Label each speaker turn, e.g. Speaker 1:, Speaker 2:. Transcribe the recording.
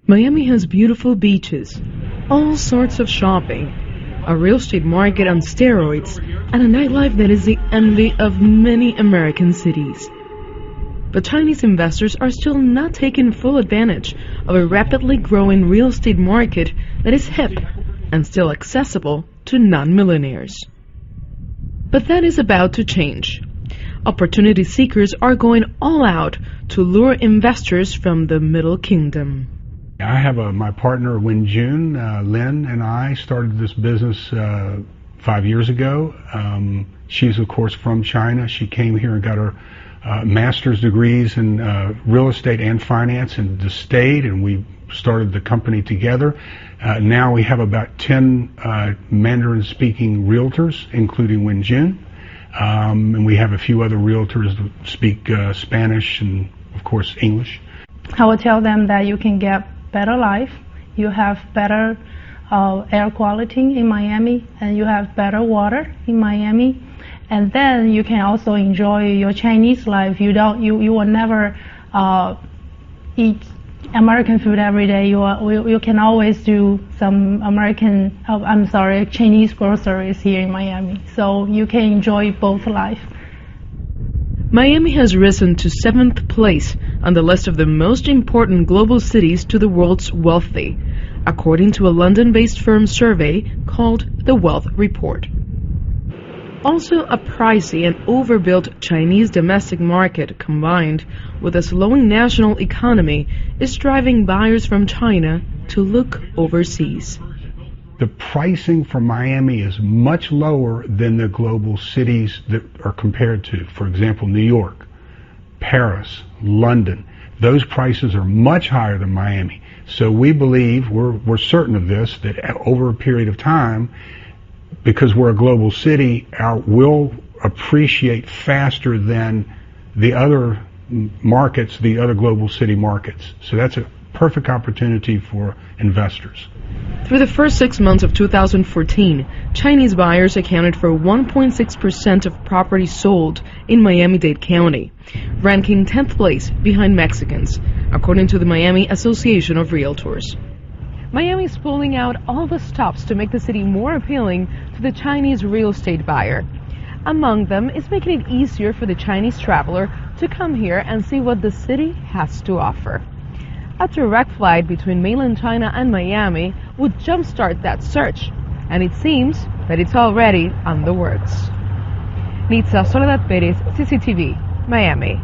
Speaker 1: Miami has beautiful beaches, all sorts of shopping, a real estate market on steroids, and a nightlife that is the envy of many American cities. But Chinese investors are still not taking full advantage of a rapidly growing real estate market that is hip and still accessible to non-millionaires. But that is about to change. Opportunity seekers are going all out to lure investors from the Middle Kingdom.
Speaker 2: I have my partner, Wen Jun. Lynn and I started this business 5 years ago. She's, of course, from China. She came here and got her master's degrees in real estate and finance in the state, and we started the company together. Now we have about 10 Mandarin-speaking realtors, including Wen Jun. And we have a few other realtors that speak Spanish and, of course, English.
Speaker 3: I will tell them that you can get better life, you have better air quality in Miami, and you have better water in Miami, and then you can also enjoy your Chinese life. You will never eat American food every day. You can always do some Chinese groceries here in Miami, so you can enjoy both life.
Speaker 1: Miami has risen to 7th place on the list of the most important global cities to the world's wealthy, according to a London-based firm survey called the Wealth Report. Also, a pricey and overbuilt Chinese domestic market combined with a slowing national economy is driving buyers from China to look overseas.
Speaker 2: The pricing for Miami is much lower than the global cities that are compared to. For example, New York, Paris, London. Those prices are much higher than Miami. So we believe, we're certain of this, that over a period of time, because we're a global city, we'll appreciate faster than the other markets, the other global city markets. So that's a perfect opportunity for investors.
Speaker 1: Through the first 6 months of 2014, Chinese buyers accounted for 1.6% of properties sold in Miami-Dade County, ranking 10th place behind Mexicans, according to the Miami Association of Realtors. Miami is pulling out all the stops to make the city more appealing to the Chinese real estate buyer. Among them is making it easier for the Chinese traveler to come here and see what the city has to offer. A direct flight between mainland China and Miami would jumpstart that search, and it seems that it's already on the works. Nitza Soledad Perez, CCTV, Miami.